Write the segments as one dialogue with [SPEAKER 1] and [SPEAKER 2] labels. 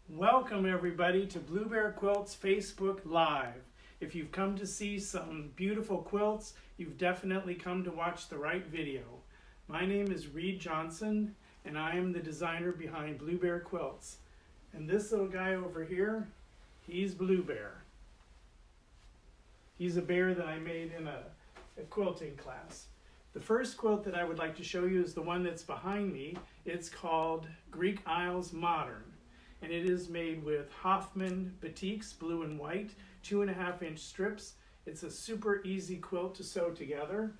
[SPEAKER 1] Welcome everybody to Blue Bear Quilts Facebook Live. If you've come to see some beautiful quilts, you've definitely come to watch the right video. My name is Reed Johnson and I am the designer behind Blue Bear Quilts. And this little guy over here, he's Blue Bear. He's a bear that I made in a quilting class. The first quilt that I would like to show you is the one that's behind me. It's called Greek Isles Modern. And it is made with Hoffman batiks, blue and white, 2.5-inch strips. It's a super easy quilt to sew together.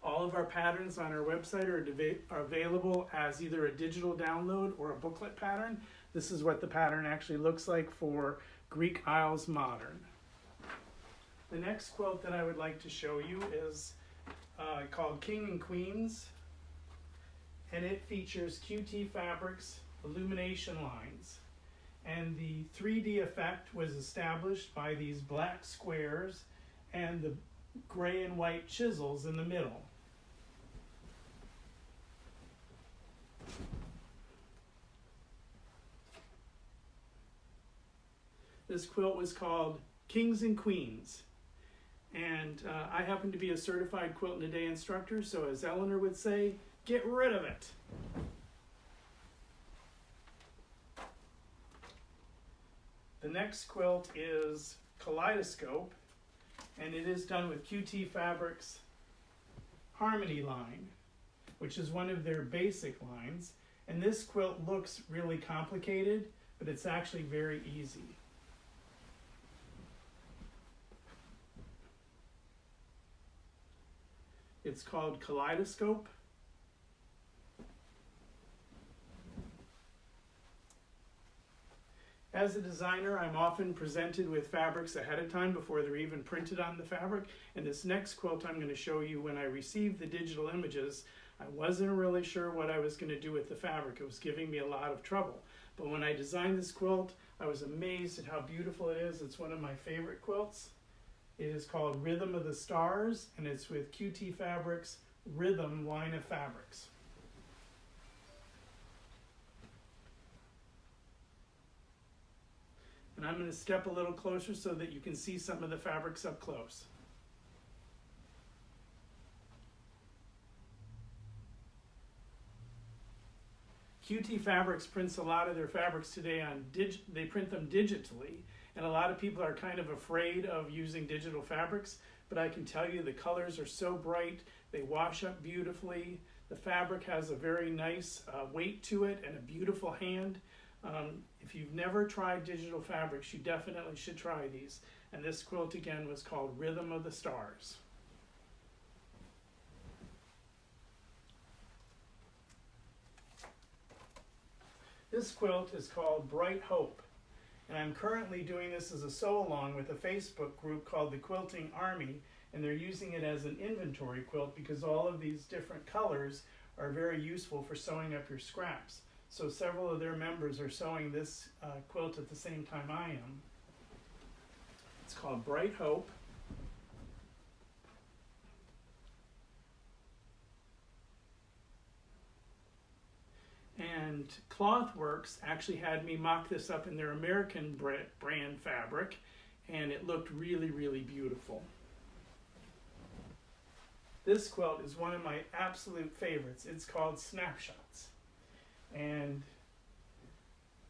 [SPEAKER 1] All of our patterns on our website are available as either a digital download or a booklet pattern. This is what the pattern actually looks like for Greek Isles Modern. The next quilt that I would like to show you is called King and Queens, and it features QT fabrics, illumination lines, and the 3D effect was established by these black squares and the gray and white chisels in the middle. This quilt was called Kings and Queens, and I happen to be a certified quilt and a day instructor, so as Eleanor would say, get rid of it. The next quilt is Kaleidoscope, and it is done with QT Fabrics Harmony line, which is one of their basic lines. And this quilt looks really complicated, but it's actually very easy. It's called Kaleidoscope. As a designer, I'm often presented with fabrics ahead of time before they're even printed on the fabric. And this next quilt I'm going to show you, when I received the digital images, I wasn't really sure what I was going to do with the fabric. It was giving me a lot of trouble. But when I designed this quilt, I was amazed at how beautiful it is. It's one of my favorite quilts. It is called Rhythm of the Stars, and it's with QT Fabrics Rhythm line of fabrics. And I'm going to step a little closer so that you can see some of the fabrics up close. QT Fabrics prints a lot of their fabrics today on they print them digitally, and a lot of people are kind of afraid of using digital fabrics, but I can tell you the colors are so bright, they wash up beautifully. The fabric has a very nice weight to it and a beautiful hand. If you've never tried digital fabrics, you definitely should try these. And this quilt again was called Rhythm of the Stars. This quilt is called Bright Hope. And I'm currently doing this as a sew-along with a Facebook group called the Quilting Army. And they're using it as an inventory quilt because all of these different colors are very useful for sewing up your scraps. So several of their members are sewing this quilt at the same time I am. It's called Bright Hope. And Clothworks actually had me mock this up in their American brand fabric, and it looked really, really beautiful. This quilt is one of my absolute favorites. It's called Snapshots. And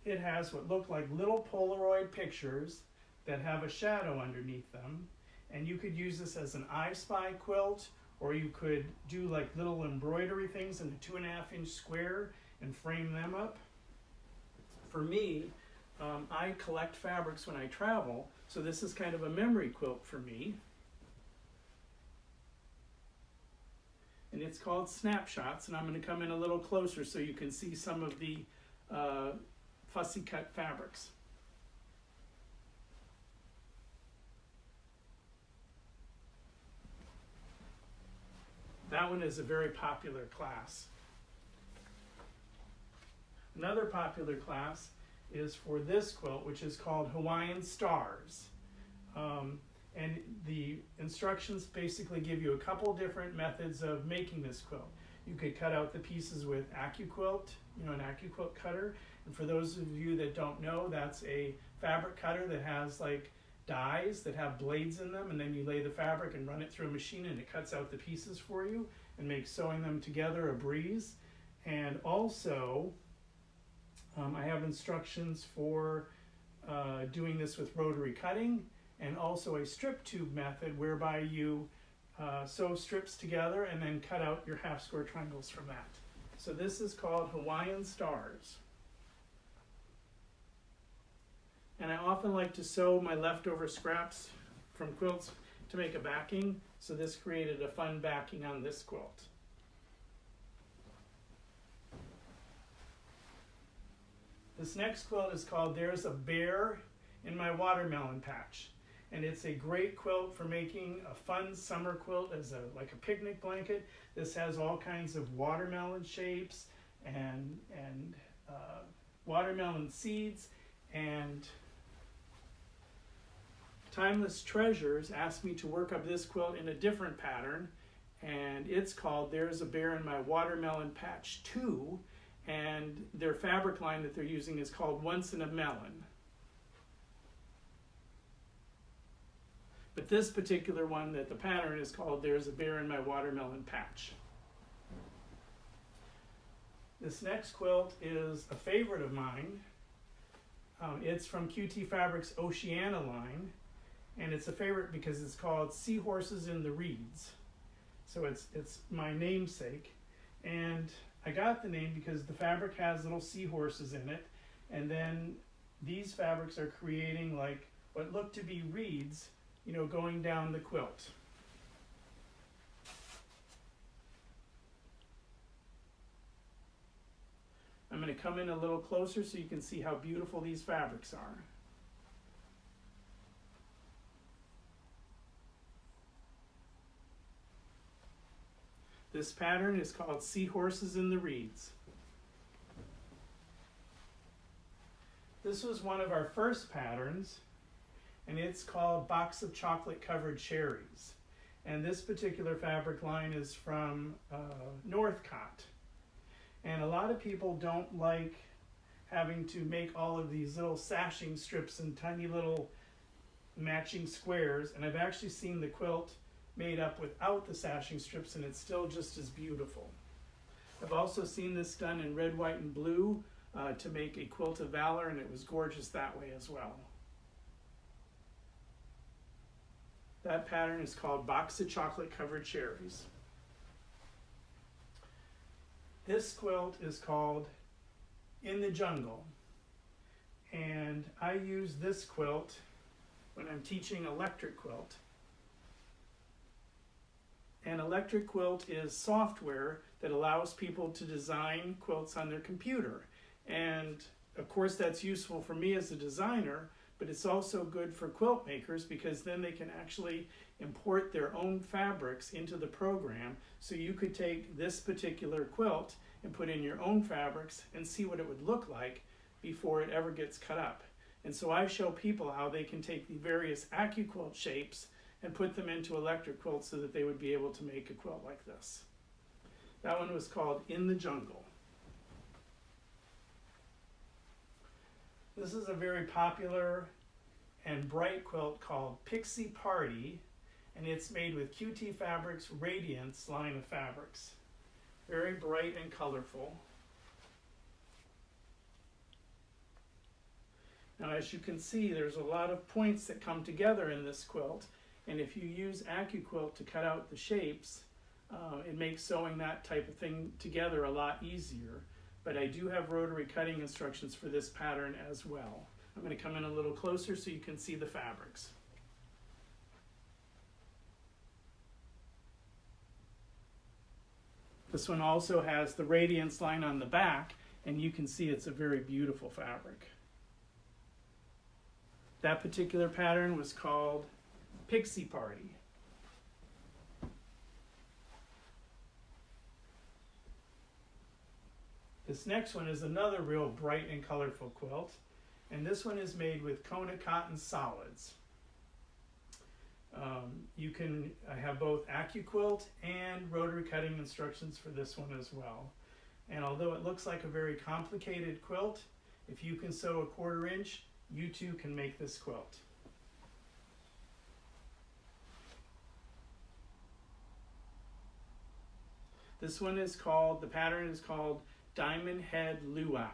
[SPEAKER 1] it has what look like little Polaroid pictures that have a shadow underneath them. And you could use this as an I Spy quilt, or you could do like little embroidery things in a 2.5-inch square and frame them up. For me, I collect fabrics when I travel, so this is kind of a memory quilt for me. And it's called Snapshots, and I'm going to come in a little closer so you can see some of the fussy cut fabrics. That one is a very popular class. Another popular class is for this quilt, which is called Hawaiian Stars. And the instructions basically give you a couple different methods of making this quilt. You could cut out the pieces with AccuQuilt, an AccuQuilt cutter. And for those of you that don't know, that's a fabric cutter that has like dies that have blades in them, and then you lay the fabric and run it through a machine and it cuts out the pieces for you and makes sewing them together a breeze. And also, I have instructions for doing this with rotary cutting, and also a strip tube method whereby you sew strips together and then cut out your half square triangles from that. So this is called Hawaiian Stars. And I often like to sew my leftover scraps from quilts to make a backing, so this created a fun backing on this quilt. This next quilt is called There's a Bear in My Watermelon Patch. And it's a great quilt for making a fun summer quilt as like a picnic blanket. This has all kinds of watermelon shapes and watermelon seeds. And Timeless Treasures asked me to work up this quilt in a different pattern, and it's called There's a Bear in My Watermelon Patch 2, and their fabric line that they're using is called Once in a Melon. But this particular one, that the pattern is called There's a Bear in My Watermelon Patch. This next quilt is a favorite of mine. It's from QT Fabrics Oceana line, and it's a favorite because it's called Seahorses in the Reeds. So it's my namesake, and I got the name because the fabric has little seahorses in it, and then these fabrics are creating like what look to be reeds, going down the quilt. I'm going to come in a little closer so you can see how beautiful these fabrics are. This pattern is called Seahorses in the Reeds. This was one of our first patterns, and it's called Box of Chocolate Covered Cherries. And this particular fabric line is from Northcott. And a lot of people don't like having to make all of these little sashing strips and tiny little matching squares. And I've actually seen the quilt made up without the sashing strips, and it's still just as beautiful. I've also seen this done in red, white, and blue to make a quilt of valor, and it was gorgeous that way as well. That pattern is called Box of Chocolate Covered Cherries. This quilt is called In the Jungle, and I use this quilt when I'm teaching electric quilt. An electric quilt is software that allows people to design quilts on their computer. And of course that's useful for me as a designer, but it's also good for quilt makers because then they can actually import their own fabrics into the program. So you could take this particular quilt and put in your own fabrics and see what it would look like before it ever gets cut up. And so I show people how they can take the various AccuQuilt shapes and put them into electric quilts so that they would be able to make a quilt like this. That one was called In the Jungle. This is a very popular and bright quilt called Pixie Party, and it's made with QT Fabrics Radiance line of fabrics. Very bright and colorful. Now, as you can see, there's a lot of points that come together in this quilt, and if you use AccuQuilt to cut out the shapes, it makes sewing that type of thing together a lot easier. But I do have rotary cutting instructions for this pattern as well. I'm going to come in a little closer so you can see the fabrics. This one also has the Radiance line on the back, and you can see it's a very beautiful fabric. That particular pattern was called Pixie Party. This next one is another real bright and colorful quilt, and this one is made with Kona Cotton Solids. I have both AccuQuilt and rotary cutting instructions for this one as well. And although it looks like a very complicated quilt, if you can sew a 1/4 inch, you too can make this quilt. This one is called, the pattern is called Diamondhead Luau.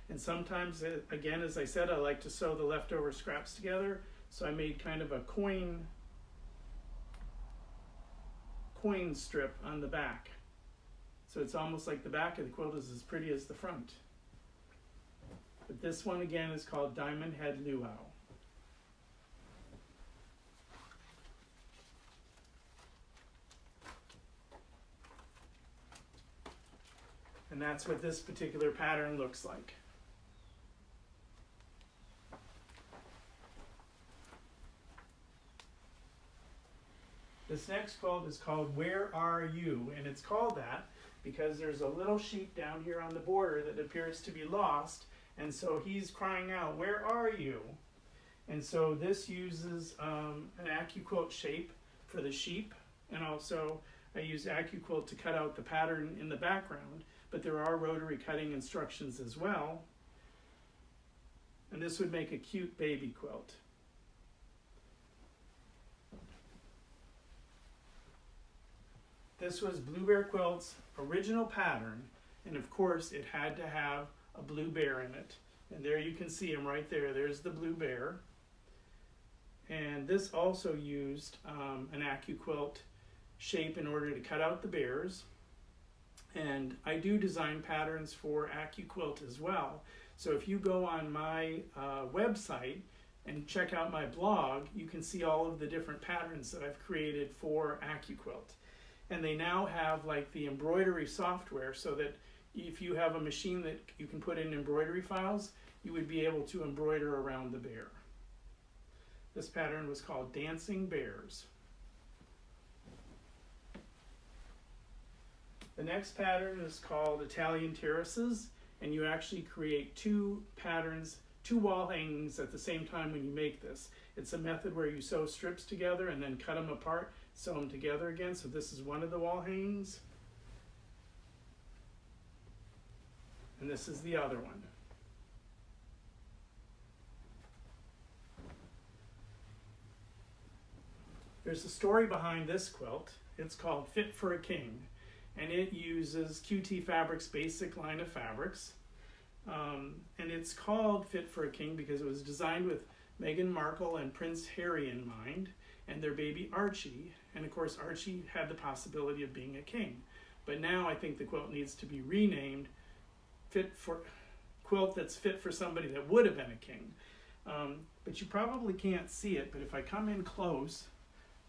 [SPEAKER 1] And sometimes, again, as I said, I like to sew the leftover scraps together. So I made kind of a coin strip on the back. So it's almost like the back of the quilt is as pretty as the front. But this one again is called Diamondhead Luau. And that's what this particular pattern looks like. This next quilt is called Where Are You? And it's called that because there's a little sheep down here on the border that appears to be lost. And so he's crying out, "Where are you?" And so this uses an AccuQuilt shape for the sheep. And also I use AccuQuilt to cut out the pattern in the background. But there are rotary cutting instructions as well. And this would make a cute baby quilt. This was Blue Bear Quilt's original pattern, and of course it had to have a blue bear in it. And there you can see him right there. There's the blue bear. And this also used an AccuQuilt shape in order to cut out the bears. And I do design patterns for AccuQuilt as well. So if you go on my website and check out my blog, you can see all of the different patterns that I've created for AccuQuilt. And they now have like the embroidery software so that if you have a machine that you can put in embroidery files, you would be able to embroider around the bear. This pattern was called Dancing Bears. The next pattern is called Italian Terraces, and you actually create 2 patterns, 2 wall hangings at the same time when you make this. It's a method where you sew strips together and then cut them apart, sew them together again. So this is one of the wall hangings. And this is the other one. There's a story behind this quilt. It's called Fit for a King. And it uses QT Fabrics' basic line of fabrics. And it's called Fit for a King because it was designed with Meghan Markle and Prince Harry in mind, and their baby Archie. And of course, Archie had the possibility of being a king. But now I think the quilt needs to be renamed quilt that's fit for somebody that would have been a king. But you probably can't see it, but if I come in close,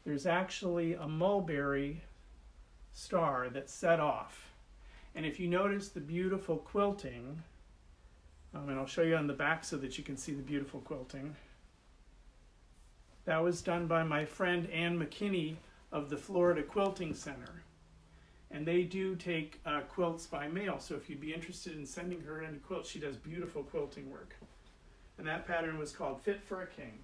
[SPEAKER 1] there's actually a mulberry star that's set off. And if you notice the beautiful quilting, and I'll show you on the back so that you can see the beautiful quilting. That was done by my friend Ann McKinney of the Florida Quilting Center. And they do take quilts by mail, so if you'd be interested in sending her any quilts, she does beautiful quilting work. And that pattern was called Fit for a King.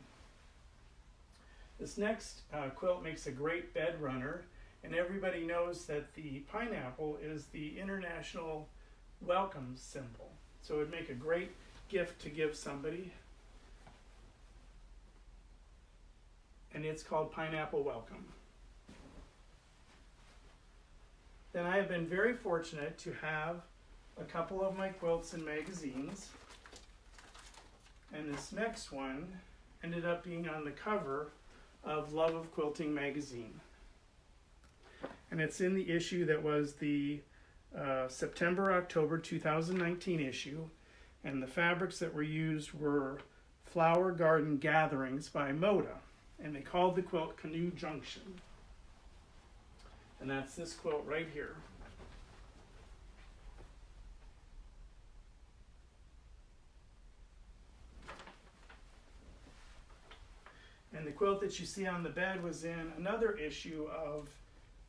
[SPEAKER 1] This next quilt makes a great bed runner, and everybody knows that the pineapple is the international welcome symbol. So it would make a great gift to give somebody. And it's called Pineapple Welcome. Then I have been very fortunate to have a couple of my quilts in magazines. And this next one ended up being on the cover of Love of Quilting magazine. And it's in the issue that was the September-October 2019 issue. And the fabrics that were used were Flower Garden Gatherings by Moda. And they called the quilt Canoe Junction. And that's this quilt right here. And the quilt that you see on the bed was in another issue of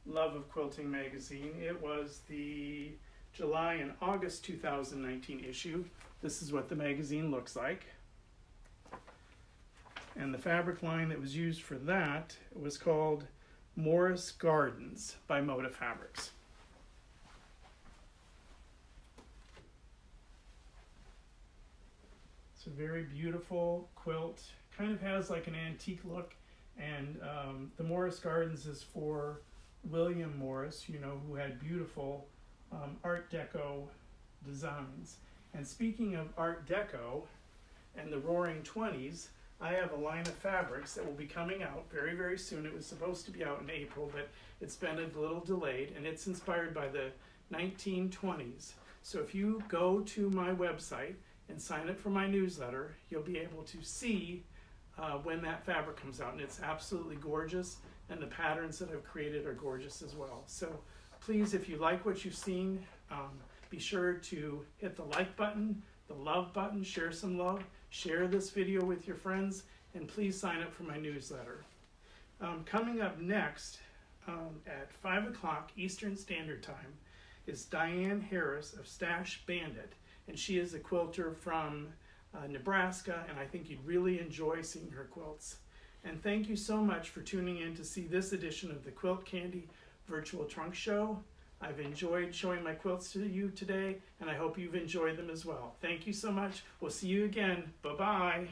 [SPEAKER 1] Love of Quilting magazine. It was the July and August 2019 issue. This is what the magazine looks like. and the fabric line that was used for that was called Morris Gardens by Moda Fabrics. It's a very beautiful quilt, kind of has like an antique look, and the Morris Gardens is for William Morris, you know, who had beautiful Art Deco designs. And speaking of Art Deco and the Roaring 20s, I have a line of fabrics that will be coming out very, very soon. It was supposed to be out in April, but it's been a little delayed, and it's inspired by the 1920s. So if you go to my website and sign up for my newsletter, you'll be able to see when that fabric comes out, and it's absolutely gorgeous, and the patterns that I've created are gorgeous as well. So please, if you like what you've seen, be sure to hit the like button, the love button, share some love, share this video with your friends, and please sign up for my newsletter. Coming up next at 5 o'clock Eastern Standard Time is Diane Harris of Stash Bandit, and she is a quilter from Nebraska, and I think you'd really enjoy seeing her quilts. And thank you so much for tuning in to see this edition of the Quilt Candy Virtual Trunk Show. I've enjoyed showing my quilts to you today, and I hope you've enjoyed them as well. Thank you so much. We'll see you again. Bye-bye.